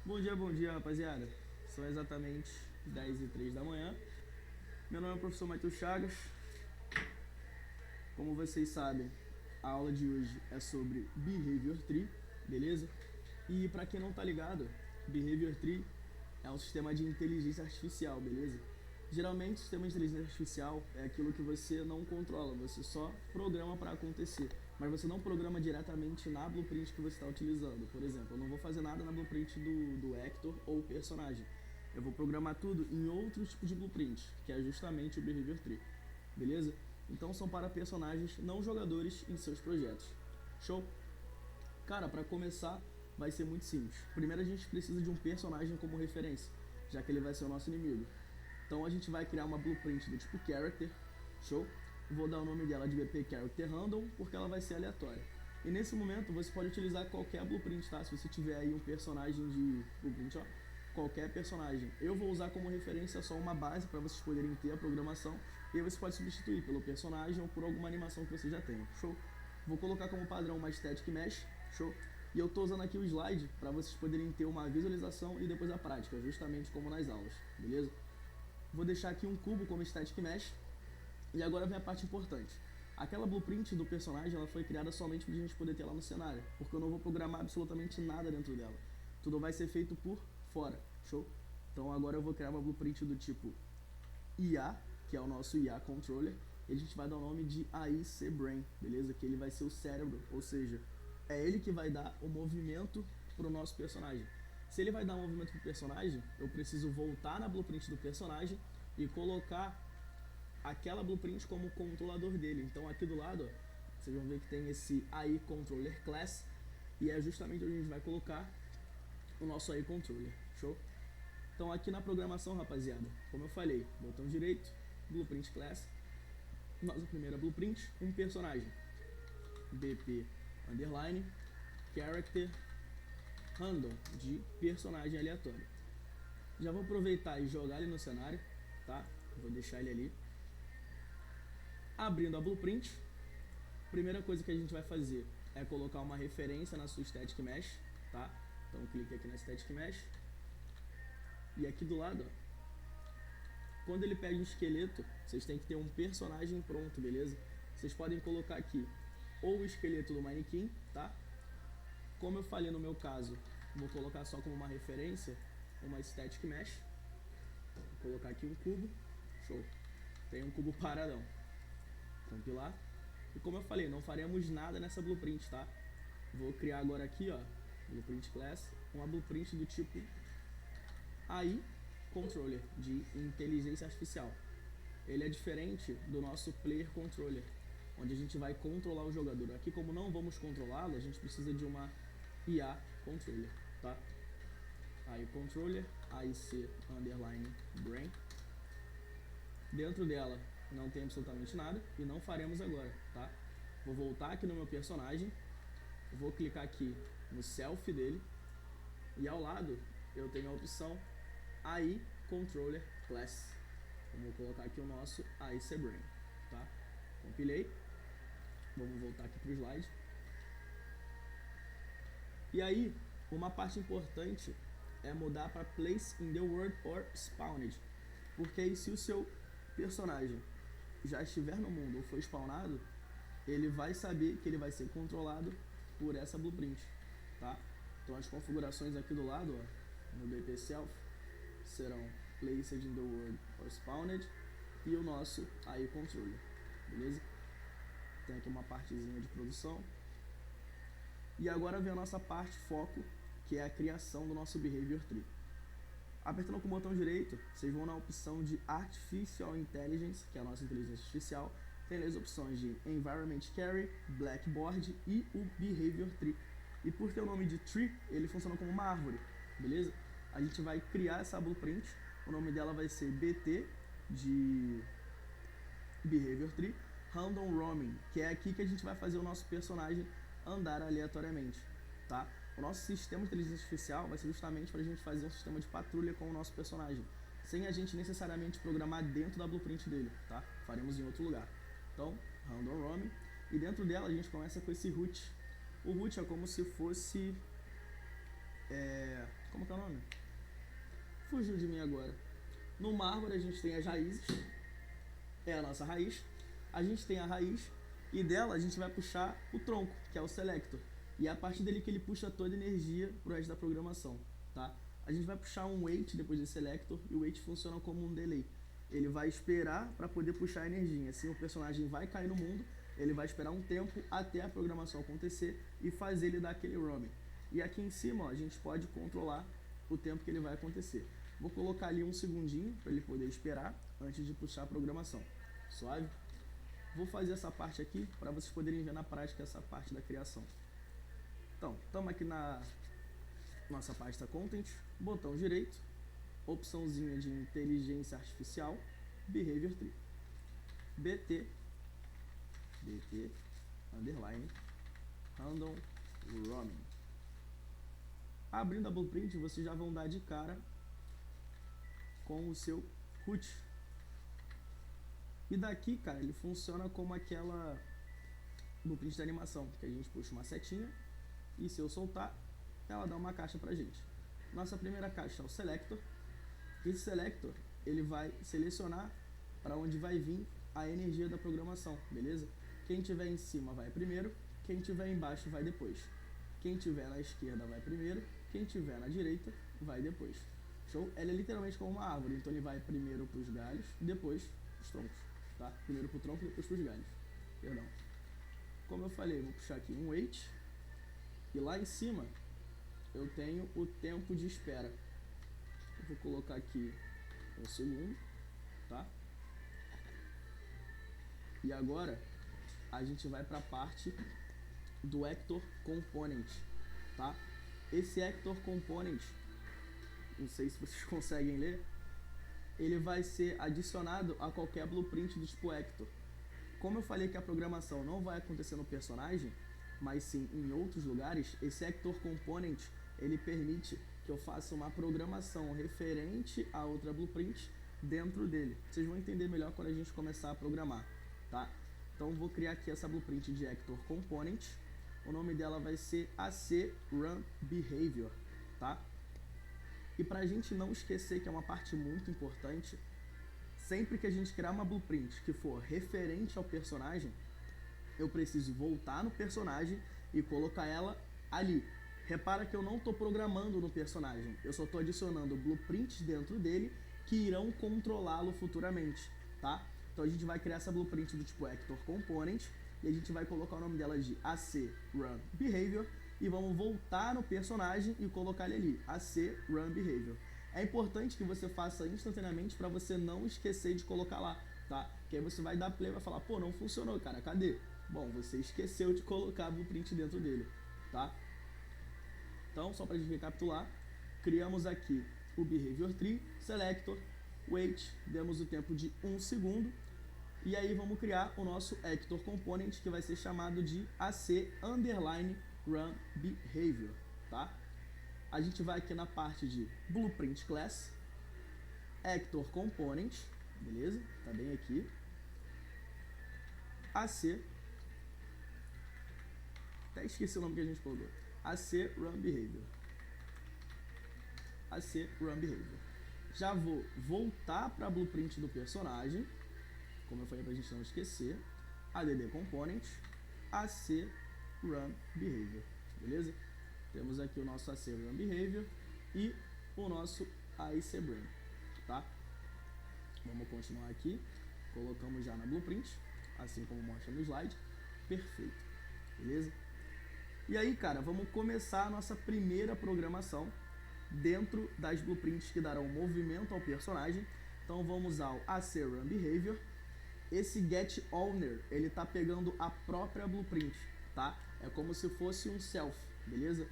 Bom dia, rapaziada. São exatamente 10h03 da manhã. Meu nome é o professor Matheus Chagas. Como vocês sabem, a aula de hoje é sobre Behavior Tree, beleza? E para quem não tá ligado, Behavior Tree é um sistema de inteligência artificial, beleza? Geralmente, o sistema de inteligência artificial é aquilo que você não controla, você só programa para acontecer, mas você não programa diretamente na blueprint que você está utilizando. Por exemplo, eu não vou fazer nada na blueprint do Hector ou personagem. Eu vou programar tudo em outro tipo de blueprint, que é justamente o Behavior Tree, beleza? Então são para personagens não jogadores em seus projetos. Show? Cara, para começar vai ser muito simples. Primeiro a gente precisa de um personagem como referência, já que ele vai ser o nosso inimigo. Então a gente vai criar uma blueprint do tipo Character, show? Vou dar o nome dela de BP Character Random, porque ela vai ser aleatória. E nesse momento você pode utilizar qualquer blueprint, tá? Se você tiver aí um personagem de blueprint, ó, qualquer personagem. Eu vou usar como referência só uma base para vocês poderem ter a programação, e aí você pode substituir pelo personagem ou por alguma animação que você já tenha, show? Vou colocar como padrão uma Static Mesh, show? E eu estou usando aqui o slide para vocês poderem ter uma visualização e depois a prática, justamente como nas aulas, beleza? Vou deixar aqui um cubo como Static Mesh. E agora vem a parte importante. Aquela blueprint do personagem ela foi criada somente para a gente poder ter lá no cenário, porque eu não vou programar absolutamente nada dentro dela. Tudo vai ser feito por fora, show? Então agora eu vou criar uma blueprint do tipo IA, que é o nosso IA Controller, e a gente vai dar o nome de AIC Brain, beleza? Que ele vai ser o cérebro, ou seja, é ele que vai dar o movimento para o nosso personagem. Se ele vai dar um movimento pro personagem, eu preciso voltar na blueprint do personagem e colocar aquela blueprint como controlador dele. Então aqui do lado, ó, vocês vão ver que tem esse AI Controller Class, e é justamente onde a gente vai colocar o nosso AI Controller, show? Então aqui na programação, rapaziada, como eu falei, botão direito, Blueprint Class, nossa primeira blueprint, um personagem, BP underline character random, de personagem aleatório. Já vou aproveitar e jogar ele no cenário, tá? Vou deixar ele ali. Abrindo a blueprint, primeira coisa que a gente vai fazer é colocar uma referência na sua Static Mesh, tá? Então clique aqui na Static Mesh. E aqui do lado, ó, quando ele pede um esqueleto, vocês têm que ter um personagem pronto, beleza? Vocês podem colocar aqui ou o esqueleto do manequim, tá? Como eu falei no meu caso, vou colocar só como uma referência uma Static Mesh. Vou colocar aqui um cubo, show. Tem um cubo paradão. Compilar. E como eu falei, não faremos nada nessa blueprint, tá? Vou criar agora aqui, ó, Blueprint Class, uma blueprint do tipo AI Controller, de inteligência artificial. Ele é diferente do nosso Player Controller, onde a gente vai controlar o jogador. Aqui, como não vamos controlá-lo, a gente precisa de uma IA Controller, tá? AI Controller, AIC underline Brain. Dentro dela não tem absolutamente nada e não faremos agora, tá? Vou voltar aqui no meu personagem, vou clicar aqui no self dele e ao lado eu tenho a opção AI Controller Class. Vou colocar aqui o nosso AIC Brain, tá? Compilei. Vamos voltar aqui para o slide. E aí, uma parte importante é mudar para Place in the World or Spawned, porque aí se o seu personagem já estiver no mundo ou for spawnado, ele vai saber que ele vai ser controlado por essa blueprint, tá? Então as configurações aqui do lado, ó, no BP Self, serão Placed in the World or Spawned e o nosso AI Controller, beleza? Tem aqui uma partezinha de produção. E agora vem a nossa parte foco, que é a criação do nosso Behavior Tree. Apertando com o botão direito, vocês vão na opção de Artificial Intelligence, que é a nossa inteligência artificial. Tem as opções de Environment Carry, Blackboard e o Behavior Tree. E por ter o nome de Tree, ele funciona como uma árvore, beleza? A gente vai criar essa blueprint, o nome dela vai ser BT de Behavior Tree, Random Roaming, que é aqui que a gente vai fazer o nosso personagem andar aleatoriamente, tá? O nosso sistema de inteligência artificial vai ser justamente para a gente fazer um sistema de patrulha com o nosso personagem, sem a gente necessariamente programar dentro da blueprint dele, tá? Faremos em outro lugar. Então, Random Roaming, e dentro dela a gente começa com esse root. O root é como se fosse como que é o nome? Fugiu de mim agora. No mármore a gente tem as raízes, é a nossa raiz. A gente tem a raiz e dela a gente vai puxar o tronco, que é o selector. E é a partir dele que ele puxa toda a energia pro resto da programação, tá? A gente vai puxar um wait depois desse selector e o wait funciona como um delay. Ele vai esperar para poder puxar a energia. Assim o personagem vai cair no mundo, ele vai esperar um tempo até a programação acontecer e fazer ele dar aquele roaming. E aqui em cima, ó, a gente pode controlar o tempo que ele vai acontecer. Vou colocar ali um segundinho para ele poder esperar antes de puxar a programação. Suave? Vou fazer essa parte aqui para vocês poderem ver na prática essa parte da criação. Então, estamos aqui na nossa pasta Content, botão direito, opçãozinha de inteligência artificial, Behavior Tree, BT, underline, random roaming. Abrindo a blueprint, vocês já vão dar de cara com o seu root. E daqui, cara, ele funciona como aquela blueprint da animação, que a gente puxa uma setinha e se eu soltar, ela dá uma caixa pra gente. Nossa primeira caixa é o selector. Esse selector, ele vai selecionar para onde vai vir a energia da programação, beleza? Quem tiver em cima vai primeiro, quem tiver embaixo vai depois. Quem tiver na esquerda vai primeiro, quem tiver na direita vai depois. Show? Ela é literalmente como uma árvore, então ele vai primeiro para os galhos, depois os troncos, tá? Primeiro para o tronco, depois para os galhos. Perdão. Como eu falei, vou puxar aqui um wait e lá em cima eu tenho o tempo de espera. Eu vou colocar aqui um segundo, tá? E agora a gente vai para a parte do Actor Component, tá? Esse Actor Component, não sei se vocês conseguem ler, ele vai ser adicionado a qualquer blueprint do tipo Actor. Como eu falei que a programação não vai acontecer no personagem, mas sim em outros lugares, esse Actor Component, ele permite que eu faça uma programação referente a outra blueprint dentro dele. Vocês vão entender melhor quando a gente começar a programar, tá? Então vou criar aqui essa blueprint de Actor Component. O nome dela vai ser AC Run Behavior, tá? E para a gente não esquecer que é uma parte muito importante, sempre que a gente criar uma blueprint que for referente ao personagem, eu preciso voltar no personagem e colocar ela ali. Repara que eu não estou programando no personagem, eu só estou adicionando blueprints dentro dele que irão controlá-lo futuramente, tá? Então a gente vai criar essa blueprint do tipo Actor Component e a gente vai colocar o nome dela de AC Run Behavior e vamos voltar no personagem e colocar ele ali, AC Run Behavior. É importante que você faça instantaneamente para você não esquecer de colocar lá, tá? Que aí você vai dar play e vai falar, pô, não funcionou, cara, cadê? Bom, você esqueceu de colocar a blueprint dentro dele, tá? Então, só para a gente recapitular, criamos aqui o Behavior Tree, Selector, Wait, demos o tempo de 1 segundo, e aí vamos criar o nosso Actor Component, que vai ser chamado de AC Underline Run Behavior, tá? A gente vai aqui na parte de Blueprint Class, Actor Component, beleza? Tá bem aqui. AC, até esqueci o nome que a gente colocou. AC Run Behavior. AC Run Behavior. Já vou voltar para a blueprint do personagem, como eu falei para a gente não esquecer. ADD Component, AC Run Behavior, beleza? Temos aqui o nosso AC Run Behavior e o nosso AC Brain, tá? Vamos continuar aqui. Colocamos já na blueprint, assim como mostra no slide. Perfeito, beleza? E aí, cara, vamos começar a nossa primeira programação dentro das blueprints que darão movimento ao personagem. Então vamos usar o AC Run Behavior. Esse Get Owner, ele tá pegando a própria blueprint, tá? É como se fosse um self, beleza?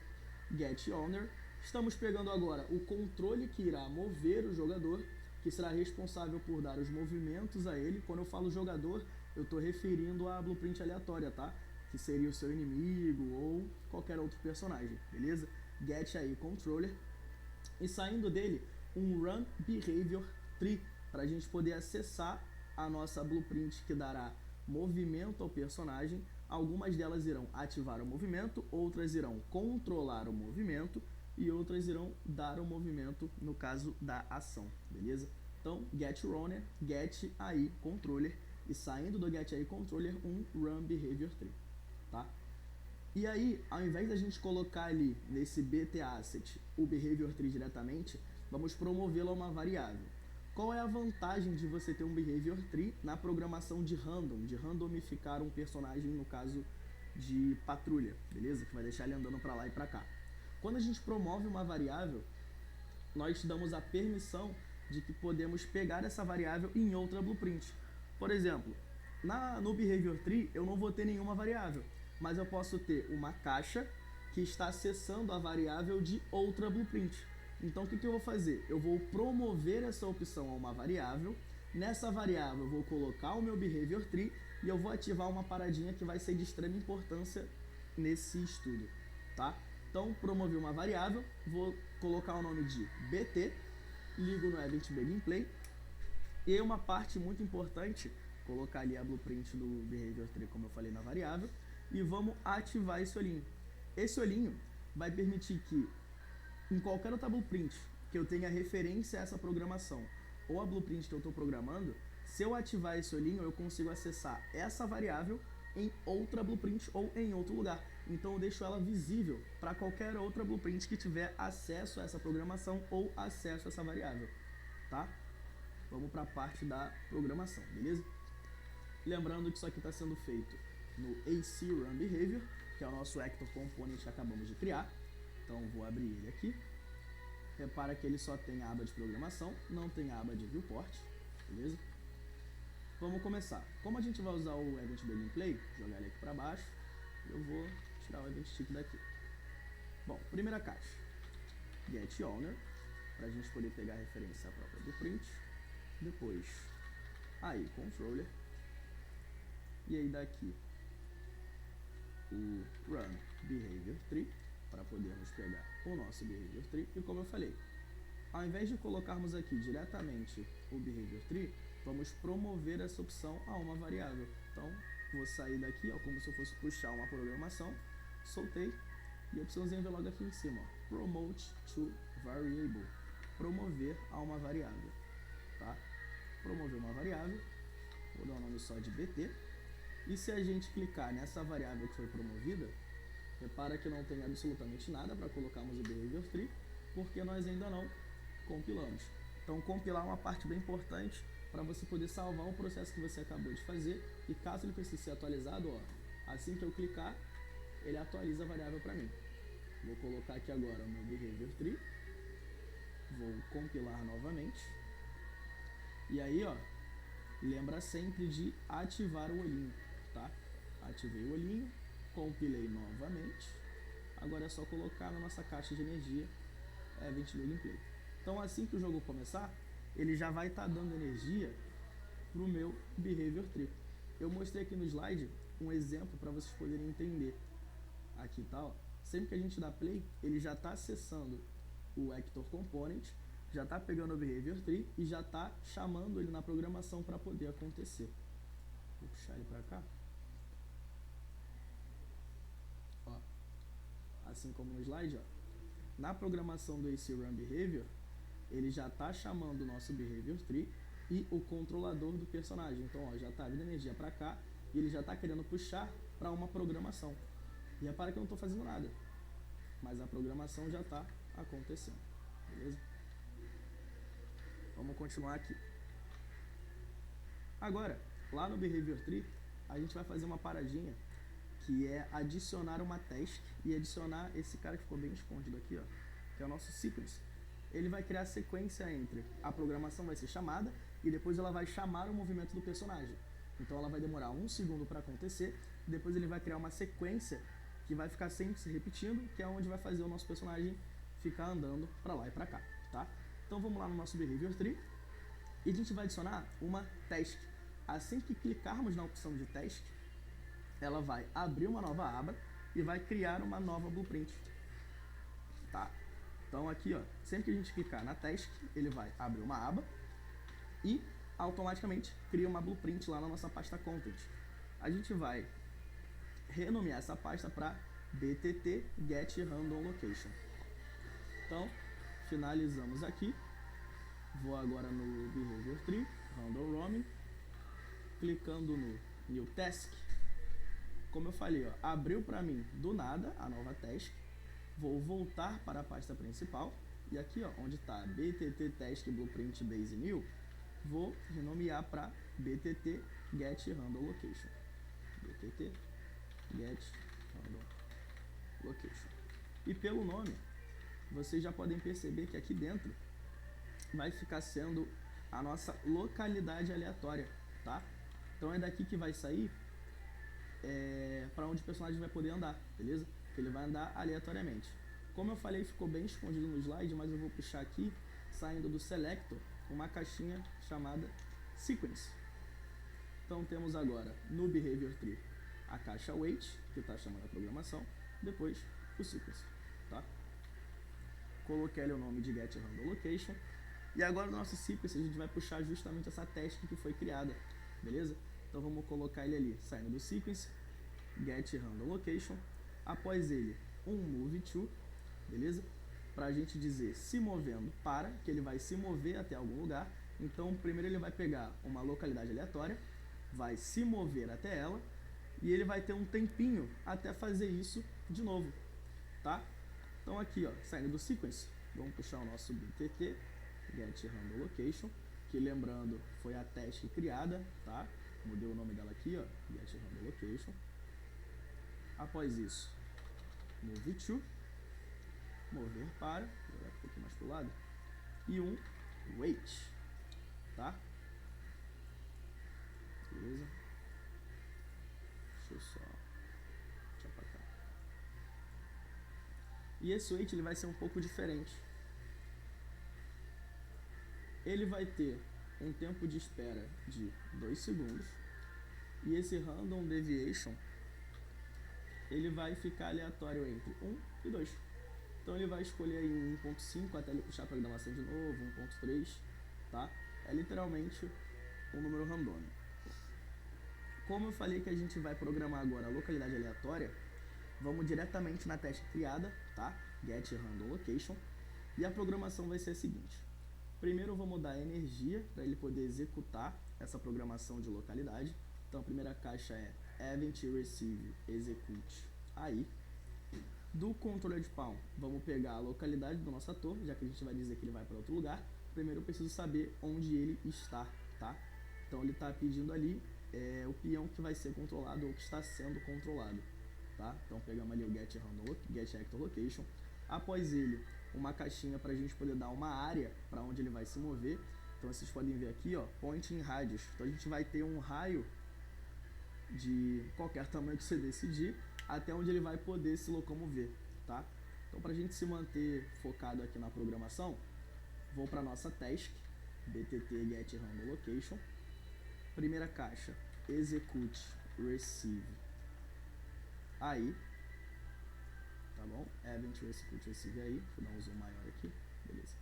Get Owner. Estamos pegando agora o controle que irá mover o jogador, que será responsável por dar os movimentos a ele. Quando eu falo jogador, eu estou referindo à blueprint aleatória, tá? Que seria o seu inimigo ou qualquer outro personagem, beleza? Get aí controller. E saindo dele, um Run Behavior Tree, para a gente poder acessar a nossa blueprint que dará movimento ao personagem. Algumas delas irão ativar o movimento, outras irão controlar o movimento e outras irão dar o movimento no caso da ação, beleza? Então, getRunner, getAIController e saindo do getAIController um runBehaviorTree, tá? E aí, ao invés da gente colocar ali nesse BTAsset o BehaviorTree diretamente, vamos promovê-lo a uma variável. Qual é a vantagem de você ter um BehaviorTree na programação de randomificar um personagem, no caso de patrulha, beleza? Que vai deixar ele andando para lá e para cá. Quando a gente promove uma variável, nós damos a permissão de que podemos pegar essa variável em outra blueprint. Por exemplo, no BehaviorTree eu não vou ter nenhuma variável, mas eu posso ter uma caixa que está acessando a variável de outra blueprint. Então o que eu vou fazer? Eu vou promover essa opção a uma variável. Nessa variável eu vou colocar o meu BehaviorTree e eu vou ativar uma paradinha que vai ser de extrema importância nesse estudo, tá? Então, promovi uma variável, vou colocar o nome de BT, ligo no Event Begin Play, e uma parte muito importante, colocar ali a blueprint do BehaviorTree, como eu falei, na variável, e vamos ativar esse olhinho. Esse olhinho vai permitir que, em qualquer outra blueprint que eu tenha referência a essa programação, ou a blueprint que eu estou programando, se eu ativar esse olhinho, eu consigo acessar essa variável em outra blueprint ou em outro lugar. Então eu deixo ela visível para qualquer outra blueprint que tiver acesso a essa programação ou acesso a essa variável, tá? Vamos para a parte da programação, beleza? Lembrando que isso aqui está sendo feito no AC Run Behavior, que é o nosso Actor Component que acabamos de criar. Então vou abrir ele aqui. Repara que ele só tem a aba de programação, não tem a aba de viewport, beleza? Vamos começar. Como a gente vai usar o Event Begin Play, jogar ele aqui para baixo, eu vou tirar o Event Stick daqui. Bom, primeira caixa, getOwner, para a gente poder pegar a referência à própria blueprint. Depois, AIController. E aí daqui, o runBehaviorTree, para podermos pegar o nosso BehaviorTree. E como eu falei, ao invés de colocarmos aqui diretamente o BehaviorTree, vamos promover essa opção a uma variável. Então, vou sair daqui, ó, como se eu fosse puxar uma programação, soltei, e a opçãozinha vem logo aqui em cima, ó, Promote to Variable, promover a uma variável, tá? Promover uma variável, vou dar um nome só de BT, e se a gente clicar nessa variável que foi promovida, repara que não tem absolutamente nada para colocarmos o BehaviorTree, porque nós ainda não compilamos. Então, compilar é uma parte bem importante para você poder salvar o processo que você acabou de fazer, e caso ele precise ser atualizado, ó, assim que eu clicar, ele atualiza a variável para mim. Vou colocar aqui agora o meu BehaviorTree, vou compilar novamente, e aí, ó, lembra sempre de ativar o olhinho, tá? Ativei o olhinho, compilei novamente, agora é só colocar na nossa caixa de energia Event Begin Play. Então, assim que o jogo começar, ele já vai estar dando energia para o meu BehaviorTree. Eu mostrei aqui no slide um exemplo para vocês poderem entender. Aqui tá, ó. Sempre que a gente dá play, ele já está acessando o Actor Component, já está pegando o BehaviorTree e já está chamando ele na programação para poder acontecer. Vou puxar ele para cá. Ó. Assim como no slide, ó. Na programação do AC Run Behavior, ele já está chamando o nosso BehaviorTree e o controlador do personagem. Então, ó, já está vindo energia para cá e ele já está querendo puxar para uma programação. E repara que eu não estou fazendo nada, mas a programação já está acontecendo, beleza? Vamos continuar aqui. Agora, lá no BehaviorTree, a gente vai fazer uma paradinha que é adicionar uma task e adicionar esse cara que ficou bem escondido aqui, ó, que é o nosso sequence. Ele vai criar sequência entre a programação vai ser chamada e depois ela vai chamar o movimento do personagem. Então ela vai demorar 1 segundo para acontecer, e depois ele vai criar uma sequência que vai ficar sempre se repetindo, que é onde vai fazer o nosso personagem ficar andando para lá e para cá, tá? Então vamos lá no nosso BehaviorTree e a gente vai adicionar uma task. Assim que clicarmos na opção de task, ela vai abrir uma nova aba e vai criar uma nova blueprint, tá? Então aqui, ó, sempre que a gente clicar na task, ele vai abrir uma aba e automaticamente cria uma blueprint lá na nossa pasta content. A gente vai renomear essa pasta para btt get random location. Então, finalizamos aqui. Vou agora no Behavior Tree, Handle Roaming, clicando no New Task. Como eu falei, ó, abriu para mim do nada a nova task. Vou voltar para a pasta principal e aqui, ó, onde está BTT Task Blueprint Base New, vou renomear para BTT Get Handle Location. BTT Get Handle Location. E pelo nome, vocês já podem perceber que aqui dentro vai ficar sendo a nossa localidade aleatória, tá? Então é daqui que vai sair para onde o personagem vai poder andar, beleza? Ele vai andar aleatoriamente. Como eu falei, ficou bem escondido no slide, mas eu vou puxar aqui, saindo do Selector, uma caixinha chamada Sequence. Então temos agora no Behavior Tree a caixa Wait, que está chamando a programação, depois o Sequence, tá? Coloquei ali o nome de Get Handle Location. E agora no nosso Sequence a gente vai puxar justamente essa task que foi criada, beleza? Então vamos colocar ele ali, saindo do Sequence, Get Handle Location. Após ele, um Move To, beleza? Para a gente dizer se movendo para, que ele vai se mover até algum lugar. Então primeiro ele vai pegar uma localidade aleatória, vai se mover até ela, e ele vai ter um tempinho até fazer isso de novo, tá? Então aqui, ó, saindo do Sequence, vamos puxar o nosso BTT, Get Handle Location, que lembrando foi a task criada, tá? Mudei o nome dela aqui, ó, Get Handle Location. Após isso, Move To, mover para, vou jogar um pouquinho mais pro lado, e um Wait, tá? Beleza? Deixa eu só deixar pra cá. E esse Wait ele vai ser um pouco diferente. Ele vai ter um tempo de espera de 2 segundos e esse Random Deviation ele vai ficar aleatório entre 1 e 2. Então ele vai escolher aí 1.5 até ele puxar a programação de novo, 1.3, tá? É literalmente um número randômico. Como eu falei que a gente vai programar agora a localidade aleatória, vamos diretamente na task criada, tá? Get Handle Location. E a programação vai ser a seguinte. Primeiro eu vou mudar a energia para ele poder executar essa programação de localidade. Então a primeira caixa é Event Receive Execute aí. Do Controller de Pawn, vamos pegar a localidade do nosso ator, já que a gente vai dizer que ele vai para outro lugar. Primeiro eu preciso saber onde ele está, tá? Então ele está pedindo ali o peão que vai ser controlado ou que está sendo controlado, tá? Então pegamos ali o Get Actor Location. Após ele, uma caixinha para a gente poder dar uma área para onde ele vai se mover. Então vocês podem ver aqui, ó, Point in Radius. Então a gente vai ter um raio de qualquer tamanho que você decidir, até onde ele vai poder se locomover, tá? Então para a gente se manter focado aqui na programação, vou para nossa task, BTT Get Handle Location. Primeira caixa, Execute Receive aí, tá bom? Event Execute Receive aí, vou dar um zoom maior aqui, beleza.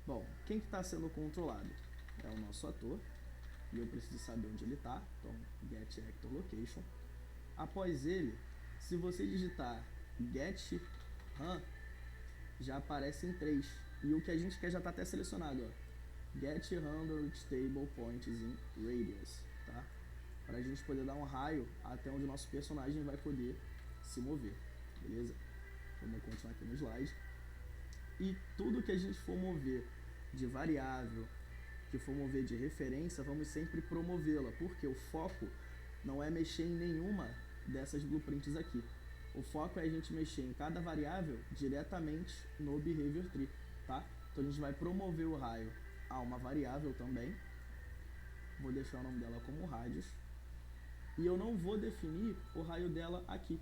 Bom, quem que está sendo controlado? É o nosso ator, e eu preciso saber onde ele está, então Get Actor Location. Após ele, se você digitar Get RAM, já aparece em 3, e o que a gente quer já está até selecionado, ó. Get Handle Stable Points in Radius, tá? Para a gente poder dar um raio até onde o nosso personagem vai poder se mover, beleza? Vamos continuar aqui no slide. E tudo que a gente for mover de variável, que for mover de referência, vamos sempre promovê-la, porque o foco não é mexer em nenhuma dessas blueprints aqui. O foco é a gente mexer em cada variável diretamente no Behavior Tree, tá? Então a gente vai promover o raio a uma variável também. Vou deixar o nome dela como radius. E eu não vou definir o raio dela aqui.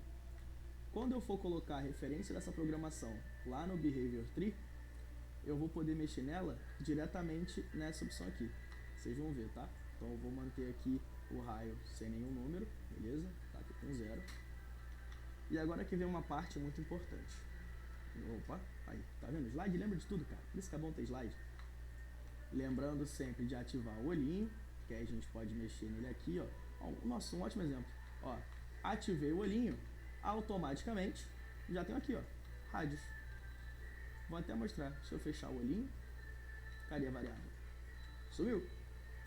Quando eu for colocar a referência dessa programação lá no Behavior Tree, eu vou poder mexer nela diretamente nessa opção aqui. Vocês vão ver, tá? Então eu vou manter aqui o raio sem nenhum número, beleza? Tá aqui com 0. E agora que vem uma parte muito importante. Opa, aí, tá vendo? Slide lembra de tudo, cara. Por isso que é bom ter slide. Lembrando sempre de ativar o olhinho, que aí a gente pode mexer nele aqui, ó. Nossa, um ótimo exemplo. Ó, ativei o olhinho, automaticamente já tenho aqui, ó, rádios. Vou até mostrar. Deixa eu fechar o olhinho. Cadê a variável? Sumiu.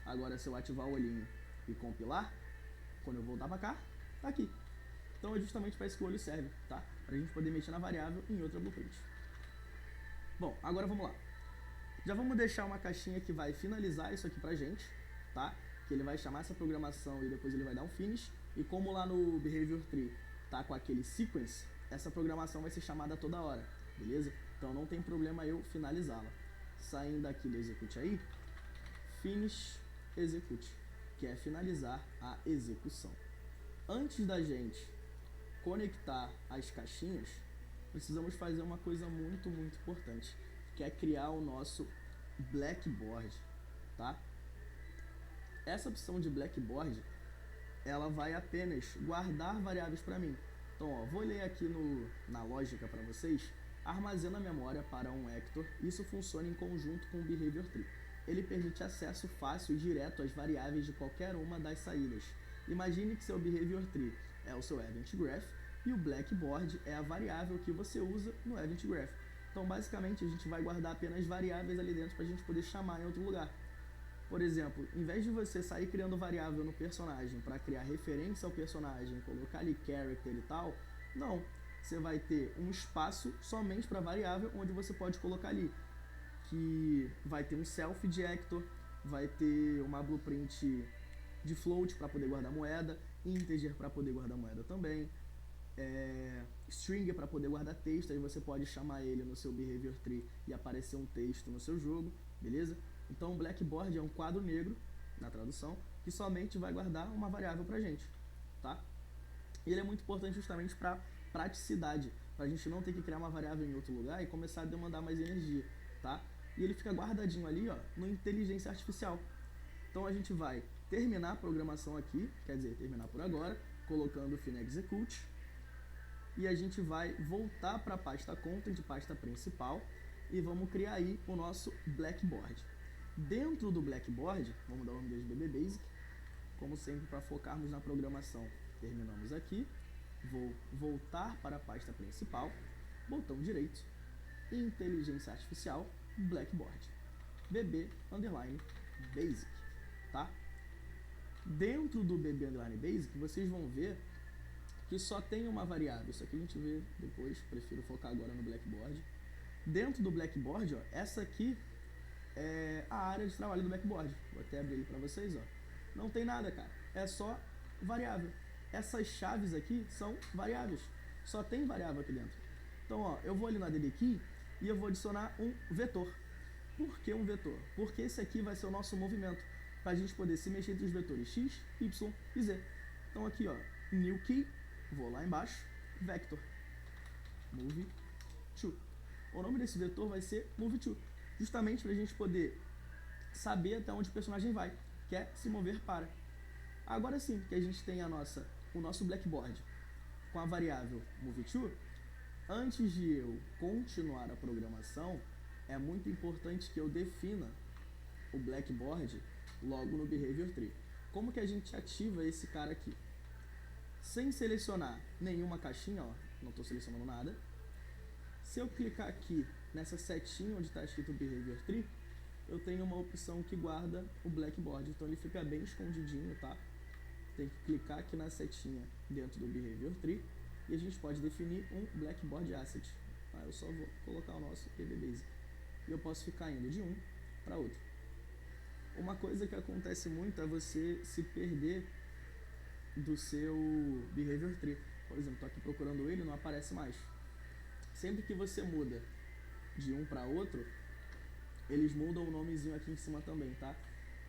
Agora, se eu ativar o olhinho e compilar, quando eu voltar para cá, tá aqui. Então é justamente para isso que o olho serve, tá? Para a gente poder mexer na variável em outra blueprint. Bom, agora vamos lá. Já vamos deixar uma caixinha que vai finalizar isso aqui pra gente, tá? Que ele vai chamar essa programação e depois ele vai dar um finish. E como lá no Behavior Tree tá com aquele sequence, essa programação vai ser chamada toda hora, beleza? Então não tem problema eu finalizá-la. Saindo aqui do execute aí, finish execute, que é finalizar a execução. Antes da gente conectar as caixinhas, precisamos fazer uma coisa muito importante, que é criar o nosso Blackboard, tá? Essa opção de Blackboard, ela vai apenas guardar variáveis para mim. Então, ó, vou ler aqui na lógica para vocês. Armazena a memória para um Hector. Isso funciona em conjunto com o Behavior Tree. Ele permite acesso fácil e direto às variáveis de qualquer uma das saídas. Imagine que seu Behavior Tree é o seu Event Graph e o Blackboard é a variável que você usa no Event Graph. Então, basicamente, a gente vai guardar apenas variáveis ali dentro para a gente poder chamar em outro lugar. Por exemplo, em vez de você sair criando variável no personagem para criar referência ao personagem, colocar ali character e tal, não. Você vai ter um espaço somente para variável, onde você pode colocar ali que vai ter um self de Hector, vai ter uma blueprint de float para poder guardar moeda, integer para poder guardar moeda também, string para poder guardar texto. Aí você pode chamar ele no seu Behavior Tree e aparecer um texto no seu jogo, beleza? Então o Blackboard é um quadro negro, na tradução, que somente vai guardar uma variável pra gente, tá? E ele é muito importante justamente para praticidade, para a gente não ter que criar uma variável em outro lugar e começar a demandar mais energia, tá? E ele fica guardadinho ali, ó, no inteligência artificial. Então a gente vai terminar a programação aqui, quer dizer, terminar por agora, colocando o fine execute, e a gente vai voltar para a pasta content, pasta principal, e vamos criar aí o nosso Blackboard. Dentro do Blackboard, vamos dar o nome de BB Basic, como sempre, para focarmos na programação. Terminamos aqui, vou voltar para a pasta principal, botão direito, inteligência artificial, Blackboard, BB_Basic, tá? Dentro do BB_Basic, vocês vão ver que só tem uma variável. Isso aqui a gente vê depois, prefiro focar agora no Blackboard. Dentro do Blackboard, ó, essa aqui é a área de trabalho do Blackboard. Vou até abrir ele para vocês, ó. Não tem nada, cara. É só variável. Essas chaves aqui são variáveis. Só tem variável aqui dentro. Então, ó, eu vou ali na DD Key e eu vou adicionar um vetor. Por que um vetor? Porque esse aqui vai ser o nosso movimento, para a gente poder se mexer entre os vetores x, y e z. Então aqui, ó, new key, vou lá embaixo, vector, move to. O nome desse vetor vai ser move to, justamente para a gente poder saber até onde o personagem vai, que é se mover para. Agora sim, que a gente tem o nosso Blackboard com a variável move to, antes de eu continuar a programação, é muito importante que eu defina o Blackboard logo no Behavior Tree. Como que a gente ativa esse cara aqui? Sem selecionar nenhuma caixinha, ó, não estou selecionando nada. Se eu clicar aqui nessa setinha onde está escrito Behavior Tree, eu tenho uma opção que guarda o Blackboard, então ele fica bem escondidinho, tá? Tem que clicar aqui na setinha dentro do Behavior Tree e a gente pode definir um Blackboard Asset. Eu só vou colocar o nosso BB Basic e eu posso ficar indo de um para outro. Uma coisa que acontece muito é você se perder do seu Behavior Tree. Por exemplo, estou aqui procurando ele e não aparece mais. Sempre que você muda de um para outro, eles mudam o nomezinho aqui em cima também, tá?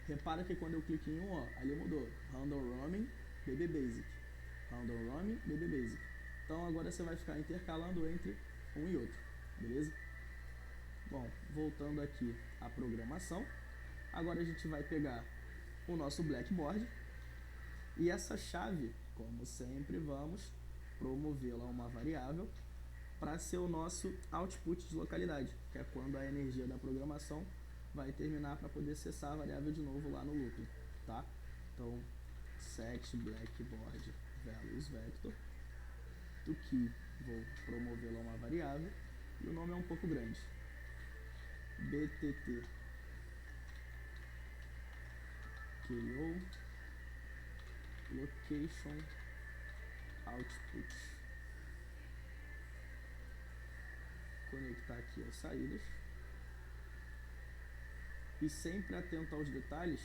Repara que quando eu clico em um, ó, ali mudou. Handle Roaming, BB Basic. Handle Roaming, BB Basic. Então agora você vai ficar intercalando entre um e outro, beleza? Bom, voltando aqui à programação, agora a gente vai pegar o nosso Blackboard e essa chave, como sempre, vamos promovê-la a uma variável para ser o nosso output de localidade, que é quando a energia da programação vai terminar para poder acessar a variável de novo lá no looping, tá? Então, set Blackboard values vector, do que vou promovê-la a uma variável, e o nome é um pouco grande, BTT KO Location Output. Conectar aqui as saídas. E sempre atento aos detalhes,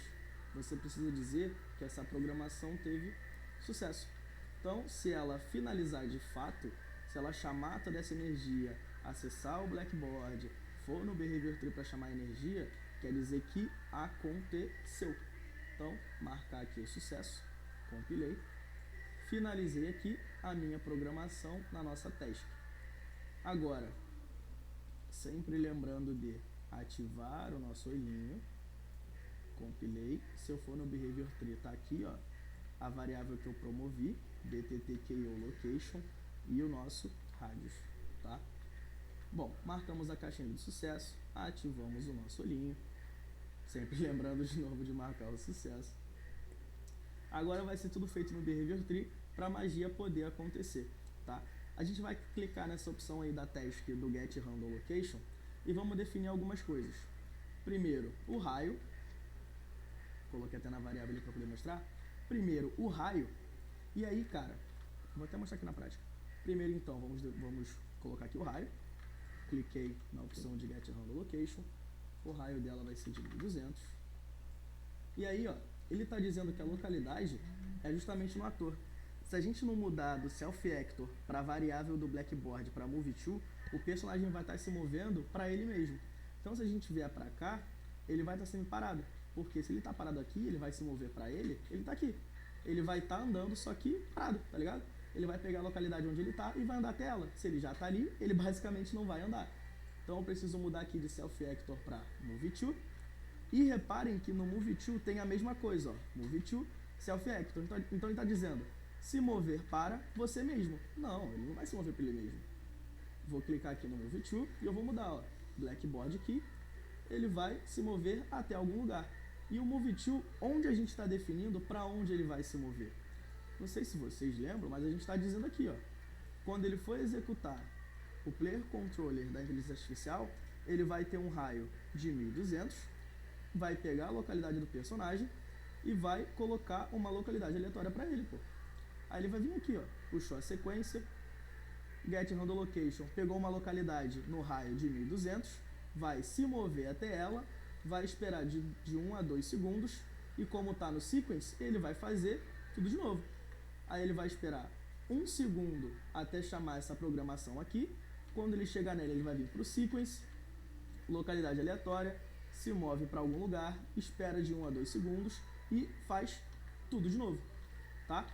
você precisa dizer que essa programação teve sucesso. Então, se ela finalizar de fato, se ela chamar toda essa energia, acessar o Blackboard, for no Behavior Tree para chamar energia, quer dizer que aconteceu. Então, marcar aqui o sucesso, compilei, finalizei aqui a minha programação na nossa task. Agora, sempre lembrando de ativar o nosso olhinho, compilei, se eu for no Behavior Tree, tá aqui, ó, a variável que eu promovi, BTTKOLocation, e o nosso radius, tá? Bom, marcamos a caixinha de sucesso, ativamos o nosso olhinho, sempre lembrando de novo de marcar o sucesso. Agora vai ser tudo feito no Behavior Tree para a magia poder acontecer, tá? A gente vai clicar nessa opção aí da task do Get Random Location e vamos definir algumas coisas. Primeiro, o raio. Coloquei até na variável ali para poder mostrar. Primeiro, o raio. E aí, cara, vou até mostrar aqui na prática. Primeiro, então, vamos colocar aqui o raio. Cliquei na opção de Get Random Location. O raio dela vai ser de 1200. E aí, ó, ele está dizendo que a localidade é justamente no ator. Se a gente não mudar do self-actor para a variável do Blackboard para move-to, o personagem vai estar se movendo para ele mesmo. Então, se a gente vier para cá, ele vai estar sempre parado. Porque se ele está parado aqui, ele vai se mover para ele está aqui. Ele vai estar andando, só que parado, tá ligado? Ele vai pegar a localidade onde ele está e vai andar até ela. Se ele já está ali, ele basicamente não vai andar. Então, eu preciso mudar aqui de self-actor para move-to. E reparem que no move-to tem a mesma coisa, ó. Move-to, self-actor. Então, ele está dizendo, se mover para você mesmo. Não, ele não vai se mover para ele mesmo. Vou clicar aqui no move-to e eu vou mudar, ó. Blackboard aqui. Ele vai se mover até algum lugar. E o move-to, onde a gente está definindo para onde ele vai se mover. Não sei se vocês lembram, mas a gente está dizendo aqui, ó. Quando ele for executar o Player Controller da inteligência artificial, ele vai ter um raio de 1200, vai pegar a localidade do personagem e vai colocar uma localidade aleatória para ele, pô. Aí ele vai vir aqui, ó, puxou a sequência, Get Random Location, pegou uma localidade no raio de 1200, vai se mover até ela, vai esperar de 1 a 2 segundos, e como está no sequence, ele vai fazer tudo de novo. Aí ele vai esperar 1 segundo até chamar essa programação aqui, quando ele chegar nela, ele vai vir para o sequence, localidade aleatória, se move para algum lugar, espera de 1 a 2 segundos e faz tudo de novo, tá?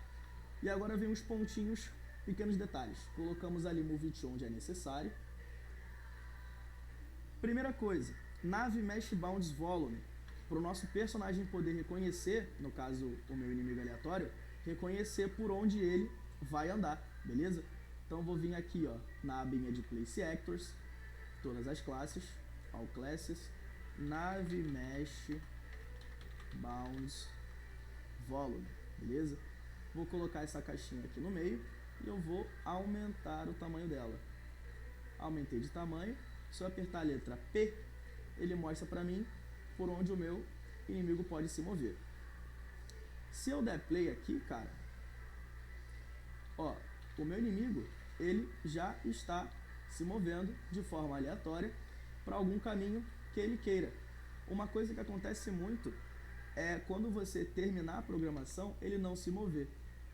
E agora vem os pontinhos, pequenos detalhes. Colocamos ali move-to onde é necessário. Primeira coisa, Nave Mesh Bounds Volume, para o nosso personagem poder reconhecer, no caso o meu inimigo aleatório, reconhecer por onde ele vai andar, beleza? Então eu vou vir aqui, ó, na abinha de Place Actors, todas as classes, All Classes, Nave Mesh Bounds Volume, beleza? Vou colocar essa caixinha aqui no meio e eu vou aumentar o tamanho dela. Aumentei de tamanho, se eu apertar a letra P, ele mostra para mim por onde o meu inimigo pode se mover. Se eu der play aqui, cara, ó, o meu inimigo, ele já está se movendo de forma aleatória para algum caminho que ele queira. Uma coisa que acontece muito é quando você terminar a programação, ele não se mover.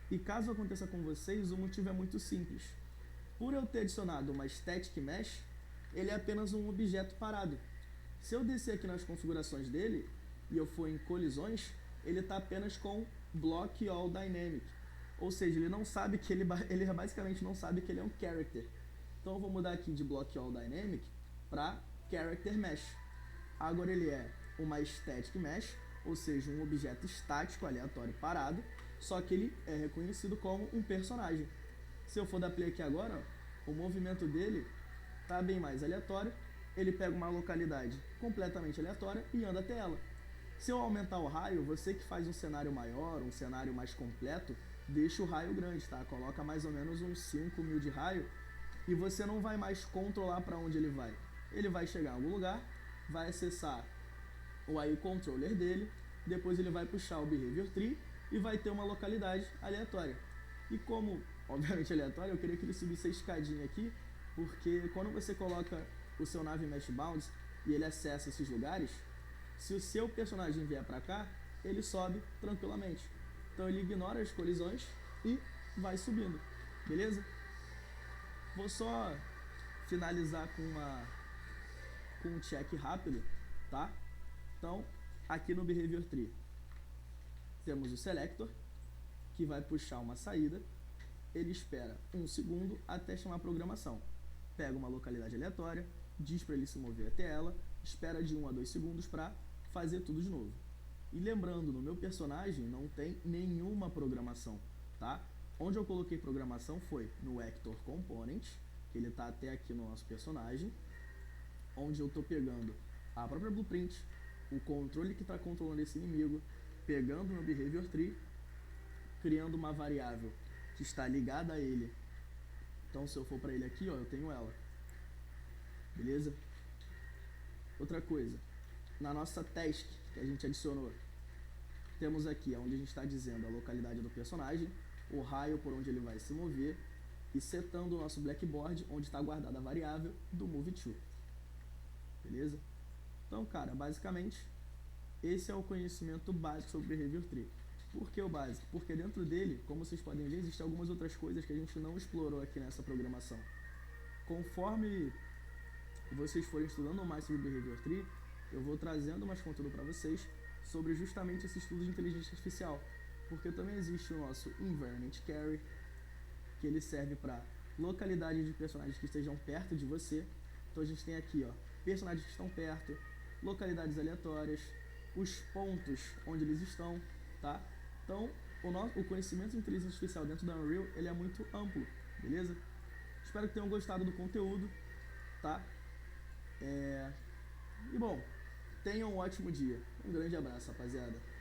E caso aconteça com vocês, o motivo é muito simples. Por eu ter adicionado uma Static Mesh, ele é apenas um objeto parado. Se eu descer aqui nas configurações dele, e eu for em colisões, ele está apenas com Block All Dynamic. Ou seja, ele não sabe que ele basicamente não sabe que ele é um character. Então eu vou mudar aqui de Block All Dynamic para Character Mesh. Agora ele é uma Static Mesh, ou seja, um objeto estático, aleatório, parado, só que ele é reconhecido como um personagem. Se eu for dar play aqui agora, ó, o movimento dele está bem mais aleatório, ele pega uma localidade completamente aleatória e anda até ela. Se eu aumentar o raio, você que faz um cenário maior, um cenário mais completo, deixa o raio grande, tá? Coloca mais ou menos uns 5.000 de raio e você não vai mais controlar para onde ele vai. Ele vai chegar em algum lugar, vai acessar o AI Controller dele, depois ele vai puxar o Behavior Tree e vai ter uma localidade aleatória. E como, obviamente aleatória, eu queria que ele subisse a escadinha aqui, porque quando você coloca o seu Nave Mesh Bounds e ele acessa esses lugares, se o seu personagem vier pra cá, ele sobe tranquilamente. Então ele ignora as colisões e vai subindo, beleza? Vou só finalizar com um check rápido, tá? Então, aqui no Behavior Tree, temos o Selector, que vai puxar uma saída, ele espera 1 segundo até chamar a programação. Pega uma localidade aleatória, diz para ele se mover até ela, espera de 1 a 2 segundos para fazer tudo de novo. E lembrando, no meu personagem não tem nenhuma programação, tá? Onde eu coloquei programação foi no Actor Component, que ele está até aqui no nosso personagem, onde eu estou pegando a própria blueprint, o controle que está controlando esse inimigo, pegando meu Behavior Tree, criando uma variável que está ligada a ele. Então, se eu for para ele aqui, ó, eu tenho ela. Beleza? Outra coisa, na nossa task que a gente adicionou, temos aqui onde a gente está dizendo a localidade do personagem, o raio por onde ele vai se mover e setando o nosso blackboard onde está guardada a variável do move to. Beleza? Então, cara, basicamente, esse é o conhecimento básico sobre Behavior Tree. Por que o básico? Porque dentro dele, como vocês podem ver, existem algumas outras coisas que a gente não explorou aqui nessa programação. Conforme vocês forem estudando mais sobre Behavior Tree, eu vou trazendo mais conteúdo para vocês sobre justamente esse estudo de inteligência artificial. Porque também existe o nosso Environment Carry, que ele serve para localidade de personagens que estejam perto de você. Então a gente tem aqui, ó, personagens que estão perto, localidades aleatórias, os pontos onde eles estão, tá? Então, o conhecimento de inteligência artificial dentro da Unreal, ele é muito amplo, beleza? Espero que tenham gostado do conteúdo, tá? E bom, tenham um ótimo dia. Um grande abraço, rapaziada.